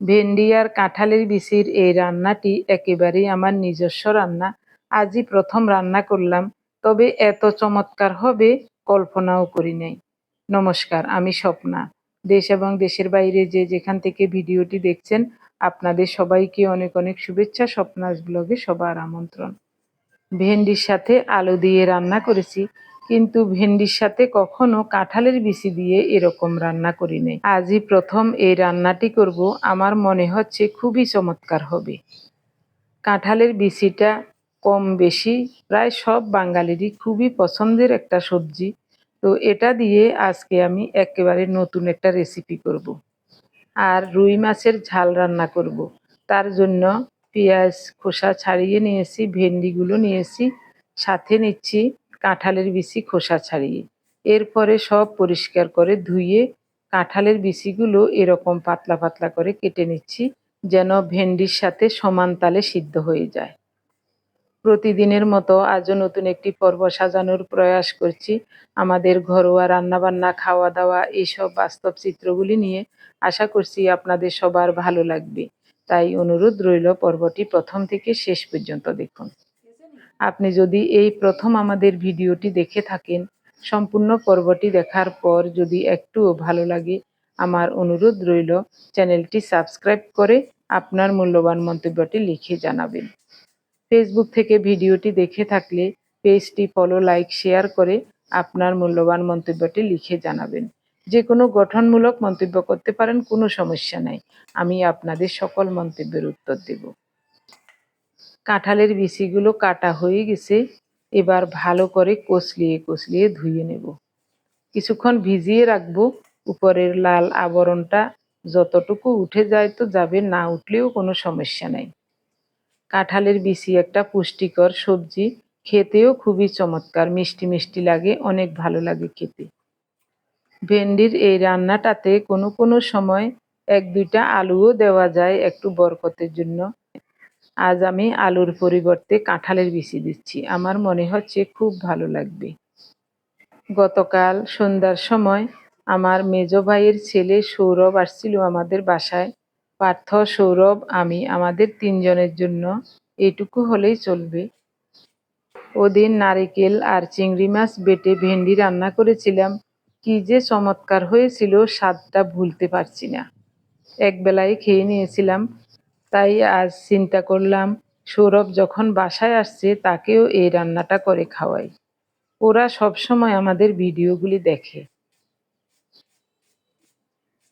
ভেন্ডি আর কাঁঠালের বিচির এই রান্নাটি একেবারেই আমার নিজস্ব রান্না। আজই প্রথম রান্না করলাম, তবে এত চমৎকার হবে কল্পনাও করি নাই। নমস্কার, আমি স্বপ্না। দেশ এবং দেশের বাইরে যে যেখান থেকে ভিডিওটি দেখছেন, আপনাদের সবাইকে অনেক অনেক শুভেচ্ছা। স্বপ্নাস ব্লগে সবার আমন্ত্রণ। ভেন্ডির সাথে আলু দিয়ে রান্না করেছি, কিন্তু ভেন্ডির সাথে কখনো কাঁঠালের বিচি দিয়ে এরকম রান্না করি নাই। আজই প্রথম এই রান্নাটি করব। আমার মনে হচ্ছে খুবই চমৎকার হবে। কাঁঠালের বিচিটা কম বেশি প্রায় সব বাঙালিরই খুবই পছন্দের একটা সবজি। তো এটা দিয়ে আজকে আমি একেবারে নতুন একটা রেসিপি করব। আর রুই মাছের ঝাল রান্না করব। তার জন্য পেঁয়াজ খোসা ছাড়িয়ে নিয়েছি, ভেন্ডিগুলো নিয়েছি, সাথে নিচ্ছি কাঁঠালের বিচি খোসা ছাড়িয়ে। এরপরে সব পরিষ্কার করে ধুয়ে কাঁঠালের বিচিগুলো এরকম পাতলা পাতলা করে কেটে নিচ্ছি, যেন ভেন্ডির সাথে সমান তালে সিদ্ধ হয়ে যায়। প্রতিদিনের মতো আজও নতুন একটি পর্ব সাজানোর প্রয়াস করছি আমাদের ঘরোয়া রান্নাবান্না, খাওয়া দাওয়া, এইসব বাস্তব চিত্রগুলি নিয়ে। আশা করছি আপনাদের সবার ভালো লাগবে, তাই অনুরোধ রইল পর্বটি প্রথম থেকে শেষ পর্যন্ত দেখুন। আপনি যদি এই প্রথম আমাদের ভিডিওটি দেখে থাকেন, সম্পূর্ণ পর্বটি দেখার পর যদি একটুও ভালো লাগে, আমার অনুরোধ রইল চ্যানেলটি সাবস্ক্রাইব করে আপনার মূল্যবান মন্তব্যটি লিখে জানাবেন। ফেসবুক থেকে ভিডিওটি দেখে থাকলে পেজটি ফলো, লাইক, শেয়ার করে আপনার মূল্যবান মন্তব্যটি লিখে জানাবেন। যে কোনো গঠনমূলক মন্তব্য করতে পারেন, কোনো সমস্যা নাই। আমি আপনাদের সকল মন্তব্যের উত্তর দেব। কাঁঠালের বিচিগুলো কাটা হয়ে গেছে, এবার ভালো করে কচলিয়ে কচলিয়ে ধুয়ে নেব। কিছুক্ষণ ভিজিয়ে রাখবো, উপরের লাল আবরণটা যতটুকু উঠে যায় তো যাবে, না উঠলেও কোনো সমস্যা নাই। কাঁঠালের বিচি একটা পুষ্টিকর সবজি, খেতেও খুবই চমৎকার, মিষ্টি মিষ্টি লাগে, অনেক ভালো লাগে খেতে। ভেন্ডির এই রান্নাটাতে কোনো কোনো সময় এক দুইটা আলুও দেওয়া যায় একটু বরকতের জন্য। আজ আমি আলুর পরিবর্তে কাঁঠালের বিচি দিচ্ছি, আমার মনে হচ্ছে খুব ভালো লাগবে। গতকাল সন্ধ্যার সময় আমার মেজো ভাইয়ের ছেলে সৌরভ আসছিল আমাদের বাসায়। পার্থ, সৌরভ, আমি, আমাদের তিনজনের জন্য এটুকু হলেই চলবে। ওদিন নারিকেল আর চিংড়ি মাছ বেটে ভেন্ডি রান্না করেছিলাম, কি যে চমৎকার হয়েছিল, স্বাদটা ভুলতে পারছি না। একবেলায় খেয়ে নিয়েছিলাম, তাই আজ চিন্তা করলাম সৌরভ যখন বাসায় আসছে তাকেও এই রান্নাটা করে খাওয়াই। ওরা সবসময় আমাদের ভিডিওগুলি দেখে।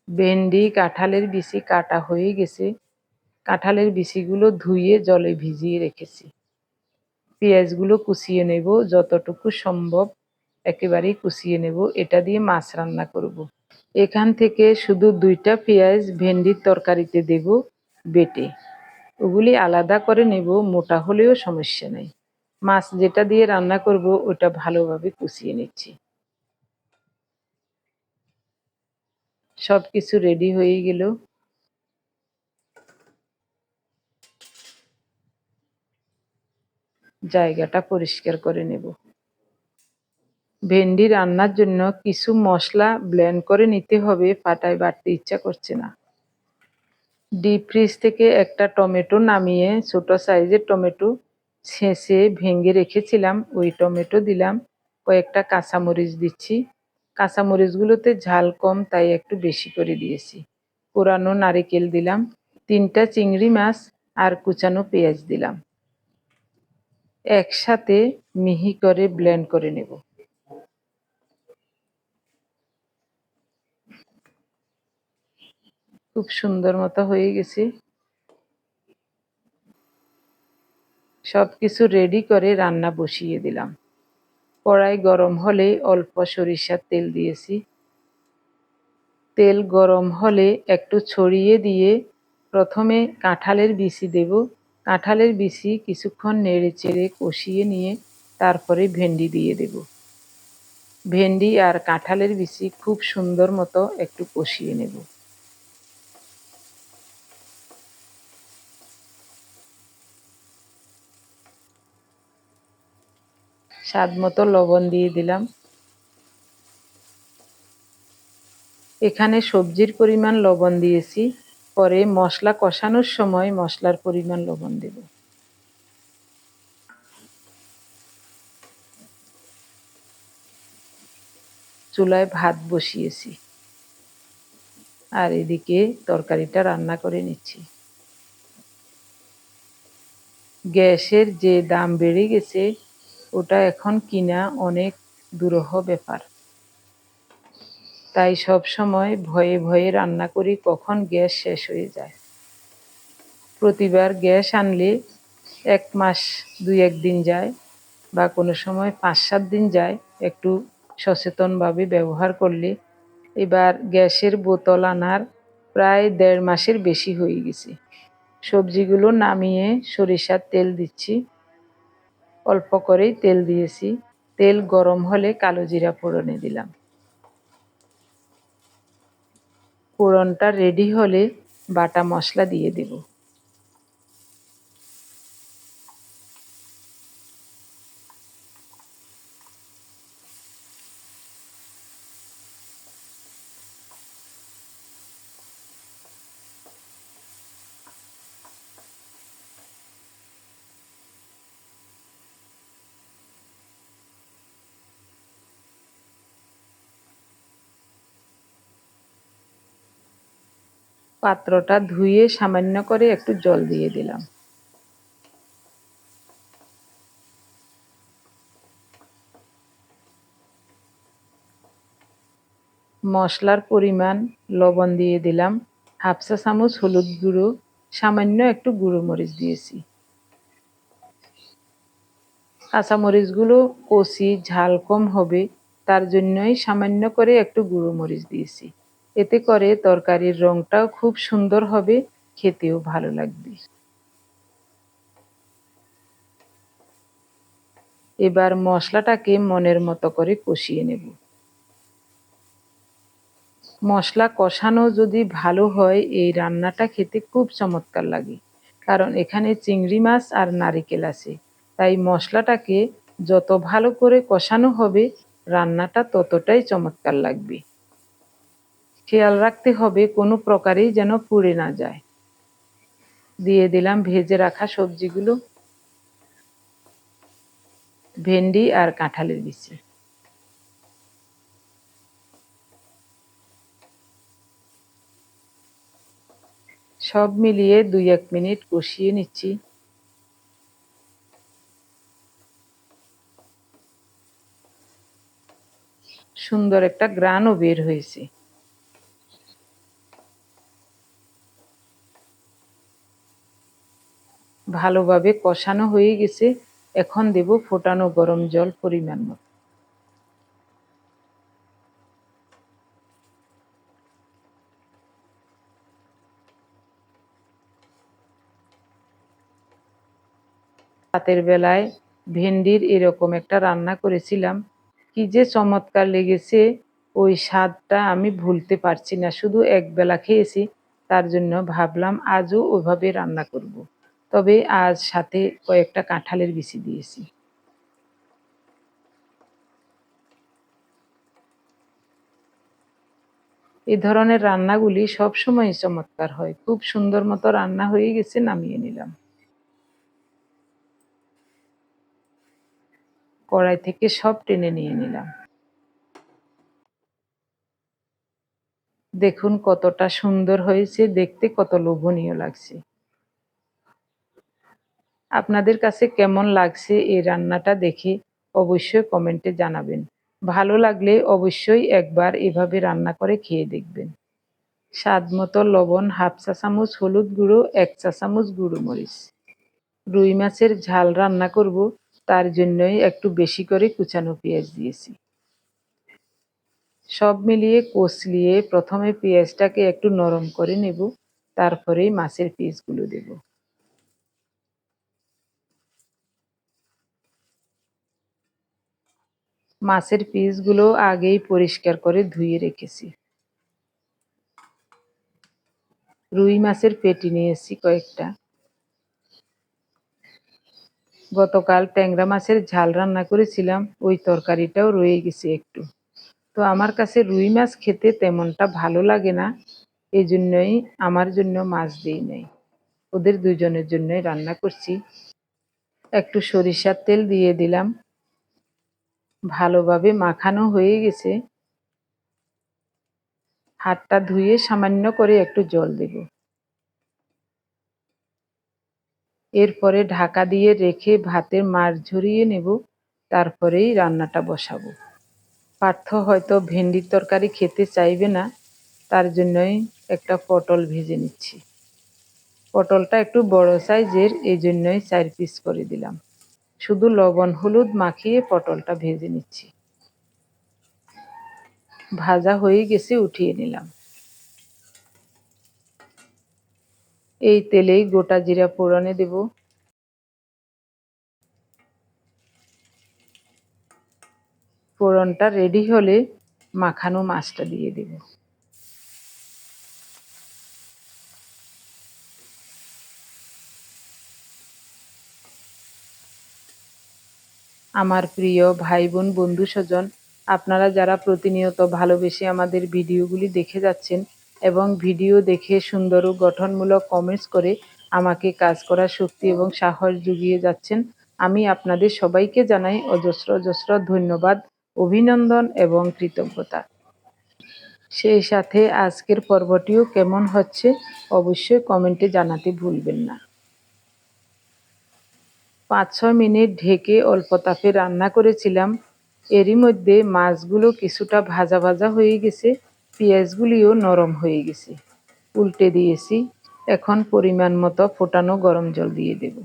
ভেন্ডি কাঁঠালের বিচি কাটা হয়ে গেছে, কাঁঠালের বিচিগুলো ধুয়ে জলে ভিজিয়ে রেখেছি। পেঁয়াজগুলো কুচিয়ে নেব, যতটুকু সম্ভব একেবারেই কুচিয়ে নেব। এটা দিয়ে মাছ রান্না করব। এখান থেকে শুধু 2টা পেঁয়াজ ভেন্ডির তরকারিতে দেব বেটে, ওগুলি আলাদা করে নেব, মোটা হলেও সমস্যা নেই। মাছ যেটা দিয়ে রান্না করব ওটা ভালোভাবে কুচিয়ে নিচ্ছি। সব কিছু রেডি হয়ে গেল, জায়গাটা পরিষ্কার করে নেব। ভেন্ডি রান্নার জন্য কিছু মশলা ব্লেন্ড করে নিতে হবে, পাটায় বাটতে ইচ্ছা করছে না। ডিপ ফ্রিজ থেকে একটা টমেটো নামিয়ে, ছোট সাইজের টমেটো ছেঁচে ভেঙে রেখেছিলাম, ওই টমেটো দিলাম। কয়েকটা কাঁচামরিচ দিচ্ছি, কাঁচামরিচগুলোতে ঝাল কম তাই একটু বেশি করে দিয়েছি। কোরানো নারিকেল দিলাম, 3টা চিংড়ি মাছ আর কুচানো পেঁয়াজ দিলাম। একসাথে মিহি করে ব্লেন্ড করে নেব। খুব সুন্দর মতো হয়ে গেছে। সব কিছু রেডি করে রান্না বসিয়ে দিলাম। কড়াই গরম হলে অল্প সরিষার তেল দিয়েছি। তেল গরম হলে একটু ছড়িয়ে দিয়ে প্রথমে কাঁঠালের বিচি দেব। কাঁঠালের বিচি কিছুক্ষণ নেড়ে চেড়ে কষিয়ে নিয়ে তারপরে ভেন্ডি দিয়ে দেব। ভেন্ডি আর কাঁঠালের বিচি খুব সুন্দর মতো একটু কষিয়ে নেব। স্বাদ মতো লবণ দিয়ে দিলাম। এখানে সবজির পরিমাণ লবণ দিয়েছি, পরে মশলা কষানোর সময় মশলার পরিমাণ লবণ দেব। চুলায় ভাত বসিয়েছি আর এদিকে তরকারিটা রান্না করে নিচ্ছি। গ্যাসের যে দাম বেড়ে গেছে ওটা এখন কিনা অনেক দুরূহ ব্যাপার। তাই সব সময় ভয়ে ভয়ে রান্না করি কখন গ্যাস শেষ হয়ে যায়। প্রতিবার গ্যাস আনলে 1 মাস 2-1 দিন যায় বা কোনো সময় 5-7 দিন যায় একটু সচেতনভাবে ব্যবহার করলে। এবার গ্যাসের বোতল আনার প্রায় 1.5 মাসের বেশি হয়ে গেছে। সবজিগুলো নামিয়ে সরিষার তেল দিচ্ছি। অল্প করেই তেল দিয়েছি। তেল গরম হলে কালো জিরা ফোড়নে দিলাম। ফোড়নটা রেডি হলে বাটা মশলা দিয়ে দেব। পাত্রটা ধুয়ে সামান্য করে একটু জল দিয়ে দিলাম। মশলার পরিমাণ লবণ দিয়ে দিলাম, 1/2 চা চামচ হলুদ গুঁড়ো, সামান্য একটু গুঁড়ো মরিচ দিয়েছি। কাঁচামরিচগুলো কচি ঝাল কম হবে তার জন্যই সামান্য করে একটু গুঁড়ো মরিচ দিয়েছি। এতে করে তরকারির রঙটাও খুব সুন্দর হবে, খেতেও ভালো লাগবে। এবার মশলাটাকে মনের মতো করে কষিয়ে নেব। মশলা কষানো যদি ভালো হয় এই রান্নাটা খেতে খুব চমৎকার লাগে। কারণ এখানে চিংড়ি মাছ আর নারিকেল আছে। তাই মশলাটাকে যত ভালো করে কষানো হবে রান্নাটা ততটাই চমৎকার লাগবে। খেয়াল রাখতে হবে কোনো প্রকারেই যেন পুড়ে না যায়। দিয়ে দিলাম ভেজে রাখা সবজিগুলো, ভেন্ডি আর কাঁঠালের বিচি। সব মিলিয়ে 2-1 মিনিট কষিয়ে নিচ্ছি। সুন্দর একটা ঘ্রাণও বের হয়েছে। ভালোভাবে কষানো হয়ে গেছে। এখন দেব ফোটানো গরম জল পরিমাণ মতো। রাতের বেলায় ভেন্ডির এরকম একটা রান্না করেছিলাম, কি যে চমৎকার লেগেছে, ওই স্বাদটা আমি ভুলতে পারছি না। শুধু একবেলা খেয়েছি, তার জন্য ভাবলাম আজও ওইভাবে রান্না করব। তবে আজ সাথে কয়েকটা কাঁঠালের বিচি দিয়েছি। এ ধরনের রান্নাগুলি সবসময় চমৎকার হয়। খুব সুন্দর মতো রান্না হয়ে গেছে, নামিয়ে নিলাম। কড়াই থেকে সব টেনে নিয়ে নিলাম। দেখুন কতটা সুন্দর হয়েছে, দেখতে কত লোভনীয় লাগছে। আপনাদের কাছে কেমন লাগছে এই রান্নাটা দেখে অবশ্যই কমেন্টে জানাবেন। ভালো লাগলে অবশ্যই একবার এভাবে রান্না করে খেয়ে দেখবেন। স্বাদ মতো লবণ, 1/2 চা চামচ হলুদ গুঁড়ো, 1 চা চামচ গুঁড়ো মরিচ। রুই মাছের ঝাল রান্না করব, তার জন্যই একটু বেশি করে কুচানো পেঁয়াজ দিয়েছি। সব মিলিয়ে কষলিয়ে প্রথমে পেঁয়াজটাকে একটু নরম করে নেব, তারপরেই মাছের পিসগুলো দেব। মাছের পিসগুলো আগেই পরিষ্কার করে ধুয়ে রেখেছি। রুই মাছের পেটি নিয়েছি কয়েকটা। গতকাল ট্যাংরা মাছের ঝাল রান্না করেছিলাম, ওই তরকারিটাও রয়ে গেছে একটু। তো আমার কাছে রুই মাছ খেতে তেমনটা ভালো লাগে না, এই জন্যই আমার জন্য মাছ দিই নাই, ওদের দুজনের জন্যই রান্না করছি। একটু সরিষার তেল দিয়ে দিলাম, ভালোভাবে মাখানো হয়ে গেছে। হাতটা ধুয়ে সামান্য করে একটু জল দেব। এরপরে ঢাকা দিয়ে রেখে ভাতের মাড় ঝরিয়ে নেব, তারপরেই রান্নাটা বসাবো। পার্থ হয়তো ভেন্ডির তরকারি খেতে চাইবে না, তার জন্যই একটা পটল ভেজে নিচ্ছি। পটলটা একটু বড় সাইজের, এই জন্যই 4 পিস করে দিলাম। শুধু লবণ হলুদ মাখিয়ে পটলটা ভেজে নিচ্ছি। ভাজা হয়ে গেছে, উঠিয়ে নিলাম। এই তেলেই গোটা জিরা ফোড়নে দেব। ফোড়নটা রেডি হলে মাখানো মাছটা দিয়ে দেব। আমার প্রিয় ভাই বোন বন্ধু স্বজন, আপনারা যারা প্রতিনিয়ত ভালোবেসে আমাদের ভিডিওগুলি দেখে যাচ্ছেন এবং ভিডিও দেখে সুন্দর ও গঠনমূলক কমেন্টস করে আমাকে কাজ করার শক্তি এবং সাহস জুগিয়ে যাচ্ছেন, আমি আপনাদের সবাইকে জানাই অজস্র অজস্র ধন্যবাদ, অভিনন্দন এবং কৃতজ্ঞতা। সেই সাথে আজকের পর্বটিও কেমন হচ্ছে অবশ্যই কমেন্টে জানাতে ভুলবেন না। 5-6 মিনিট ঢেকে অল্প তাপে রান্না করেছিলাম। এরই মধ্যে মাছগুলো কিছুটা ভাজা ভাজা হয়ে গেছে, পেঁয়াজগুলিও নরম হয়ে গেছে। উল্টে দিয়েছি। এখন পরিমাণ মতো ফোটানো গরম জল দিয়ে দেব।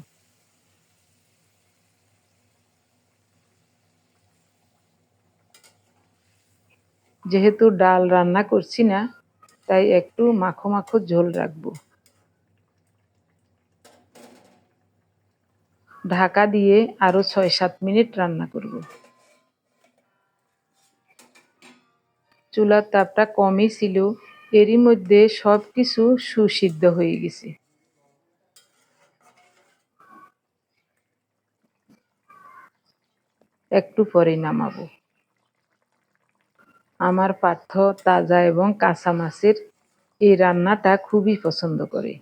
যেহেতু ডাল রান্না করছি না, তাই একটু মাখো মাখো ঝোল রাখবো। ঢাকা দিয়ে আরো 6-7 মিনিট রান্না করব। চুলার তাপটা কমই ছিল, এরই মধ্যে সব কিছু সুসিদ্ধ হয়ে গেছে। একটু পরে নামাবো। আমার পার্থ তাজা এবং কাঁচা মাছের এই রান্নাটা খুবই পছন্দ করে।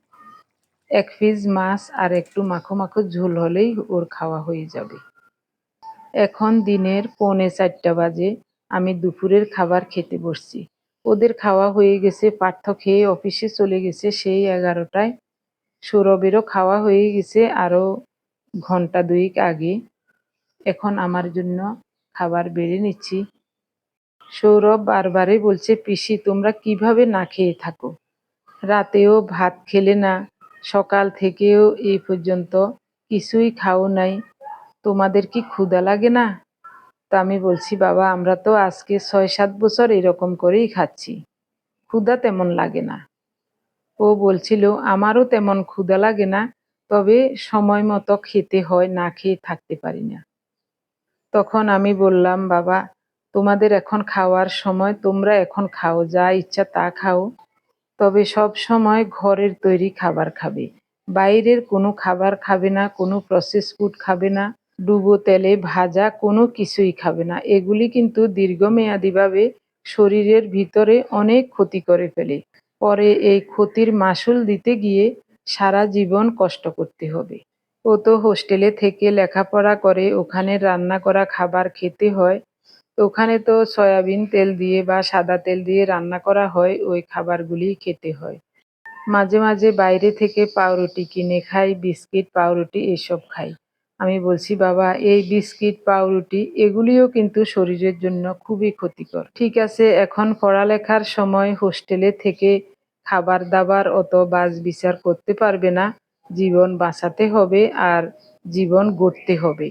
1 পিস মাছ আর একটু মাখো মাখো ঝোল হলেই ওর খাওয়া হয়ে যাবে। এখন দিনের 3:45 বাজে, আমি দুপুরের খাবার খেতে বসছি। ওদের খাওয়া হয়ে গেছে, পার্থ খেয়ে অফিসে চলে গেছে সেই 11টায়। সৌরভেরও খাওয়া হয়ে গেছে আরও ঘন্টা 2 আগে। এখন আমার জন্য খাবার বেড়ে নিচ্ছি। সৌরভ বারবারই বলছে, পিসি তোমরা কিভাবে না খেয়ে থাকো, রাতেও ভাত খেলে না, সকাল থেকেও এই পর্যন্ত কিছুই খাও নাই, তোমাদের কি ক্ষুধা লাগে না? তা আমি বলছি, বাবা আমরা তো আজকে 6-7 বছর এরকম করেই খাচ্ছি, ক্ষুধা তেমন লাগে না। ও বলছিল আমারও তেমন ক্ষুধা লাগে না, তবে সময় মতো খেতে হয়, না খেয়ে থাকতে পারি না। তখন আমি বললাম, বাবা তোমাদের এখন খাওয়ার সময়, তোমরা এখন খাও, যা ইচ্ছা তা খাও, তবে সব সময় ঘরের তৈরি খাবার খাবে, বাইরের কোনো খাবার খাবে না, কোনো প্রসেস ফুড খাবে না, ডুবো তেলে ভাজা কোনো কিছুই খাবে না। এগুলি কিন্তু দীর্ঘমেয়াদীভাবে শরীরের ভিতরে অনেক ক্ষতি করে ফেলে। পরে এই ক্ষতির মাসুল দিতে গিয়ে সারা জীবন কষ্ট করতে হবে। ও তো হোস্টেলে থেকে লেখাপড়া করে, ওখানে রান্না করা খাবার খেতে হয়। ওখানে তো সয়াবিন তেল দিয়ে বা সাদা তেল দিয়ে রান্না করা হয়, ওই খাবারগুলি খেতে হয়। মাঝে মাঝে বাইরে থেকে পাউরুটি কিনে খাই, বিস্কিট পাউরুটি এসব খাই। আমি বলছি, বাবা এই বিস্কিট পাউরুটি এগুলিও কিন্তু শরীরের জন্য খুবই ক্ষতিকর। ঠিক আছে, এখন পড়ালেখার সময় হোস্টেলে থেকে খাবার দাবার অত বাছ বিচার করতে পারবে না, জীবন বাঁচাতে হবে আর জীবন গড়তে হবে।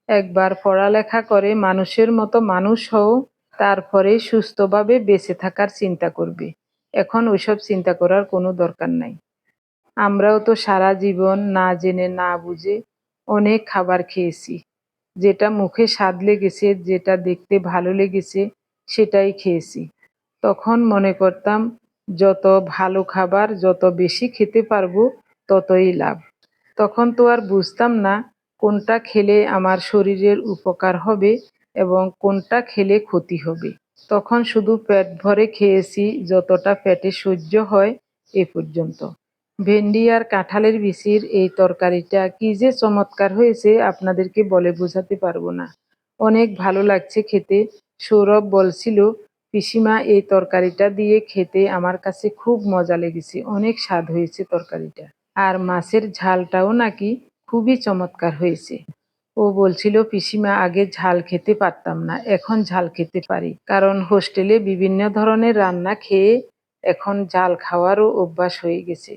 একবার পড়ালেখা করে মানুষের মতো মানুষ হও, তারপরে সুস্থভাবে বেঁচে থাকার চিন্তা করবে। এখন ওইসব চিন্তা করার কোনো দরকার নাই। আমরাও তো সারা জীবন না জেনে না বুঝে অনেক খাবার খেয়েছি, যেটা মুখে স্বাদ লেগেছে, যেটা দেখতে ভালো লেগেছে সেটাই খেয়েছি। তখন মনে করতাম যত ভালো খাবার যত বেশি খেতে পারবো ততই লাভ। তখন তো আর বুঝতাম না কোনটা খেলে আমার শরীরের উপকার হবে এবং কোনটা খেলে ক্ষতি হবে। তখন শুধু পেট ভরে খেয়েছি, যতটা পেটে সহ্য হয় এ পর্যন্ত। ভেন্ডি আর কাঁঠালের বিচির এই তরকারিটা কি যে চমৎকার হয়েছে আপনাদেরকে বলে বোঝাতে পারবো না। অনেক ভালো লাগছে খেতে। সৌরভ বলছিল, পিসিমা এই তরকারিটা দিয়ে খেতে আমার কাছে খুব মজা লেগেছে, অনেক স্বাদ হয়েছে তরকারিটা। আর মাছের ঝালটাও নাকি খুবই চমৎকার হয়েছে। ও বলছিল, পিসিমা আগে ঝাল খেতে পারতাম না, এখন ঝাল খেতে পারি, কারণ হোস্টেলে বিভিন্ন ধরনের রান্না খেয়ে এখন ঝাল খাওয়ারও অভ্যাস হয়ে গেছে।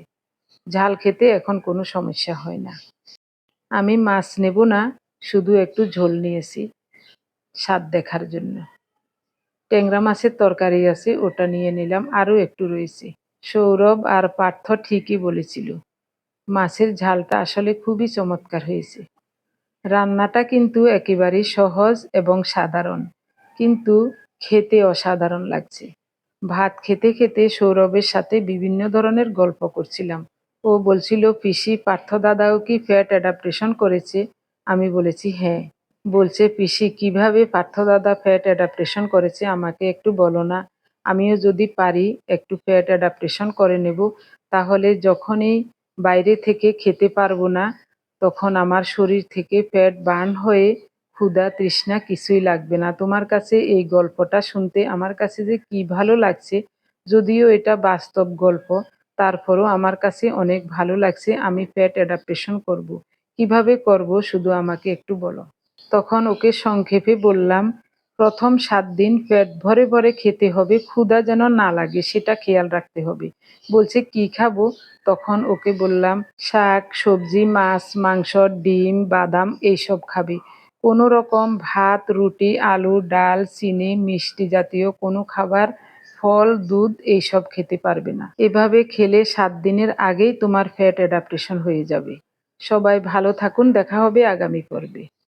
ঝাল খেতে এখন কোনো সমস্যা হয় না। আমি মাছ নেব না, শুধু একটু ঝোল নিয়েছি স্বাদ দেখার জন্য। ট্যাংরা মাছের তরকারি আছে, ওটা নিয়ে নিলাম, আরও একটু রয়েছে। সৌরভ আর পার্থ ঠিকই বলেছিল, মাছের ঝালটা আসলে খুবই চমৎকার হয়েছে। রান্নাটা কিন্তু একেবারেই সহজ এবং সাধারণ, কিন্তু খেতে অসাধারণ লাগছে। ভাত খেতে খেতে সৌরভের সাথে বিভিন্ন ধরনের গল্প করছিলাম। ও বলছিল, পিসি পার্থ দাদাও কি ফ্যাট অ্যাডাপ্টেশন করেছে? আমি বলেছি হ্যাঁ। বলছে, পিসি কিভাবে পার্থ দাদা ফ্যাট অ্যাডাপ্টেশন করেছে আমাকে একটু বলো না, আমিও যদি পারি একটু ফ্যাট অ্যাডাপ্টেশন করে নেব, তাহলে যখনই বাইরে থেকে খেতে পারবো না তখন আমার শরীর থেকে ফ্যাট বার্ন হয়ে ক্ষুধা তৃষ্ণা কিছুই লাগবে না। তোমার কাছে এই গল্পটা শুনতে আমার কাছে যে কি ভালো লাগছে, যদিও এটা বাস্তব গল্প, তারপরও আমার কাছে অনেক ভালো লাগছে। আমি ফ্যাট অ্যাডাপ্টেশন করব। কিভাবে করব শুধু আমাকে একটু বলো। তখন ওকে সংক্ষেপে বললাম, প্রথম 7 দিন পেট ভরে ভরে খেতে হবে, ক্ষুধা যেন না লাগে সেটা খেয়াল রাখতে হবে। বলছে কি খাবো? তখন ওকে বললাম, শাক সবজি মাছ মাংস ডিম বাদাম এইসব খাবে। কোনো রকম ভাত রুটি আলু ডাল চিনি মিষ্টি জাতীয় কোনো খাবার, ফল দুধ এইসব খেতে পারবে না। এভাবে খেলে 7 দিনের আগেই তোমার ফ্যাট অ্যাডাপ্টেশন হয়ে যাবে। সবাই ভালো থাকুন, দেখা হবে আগামী পর্বে।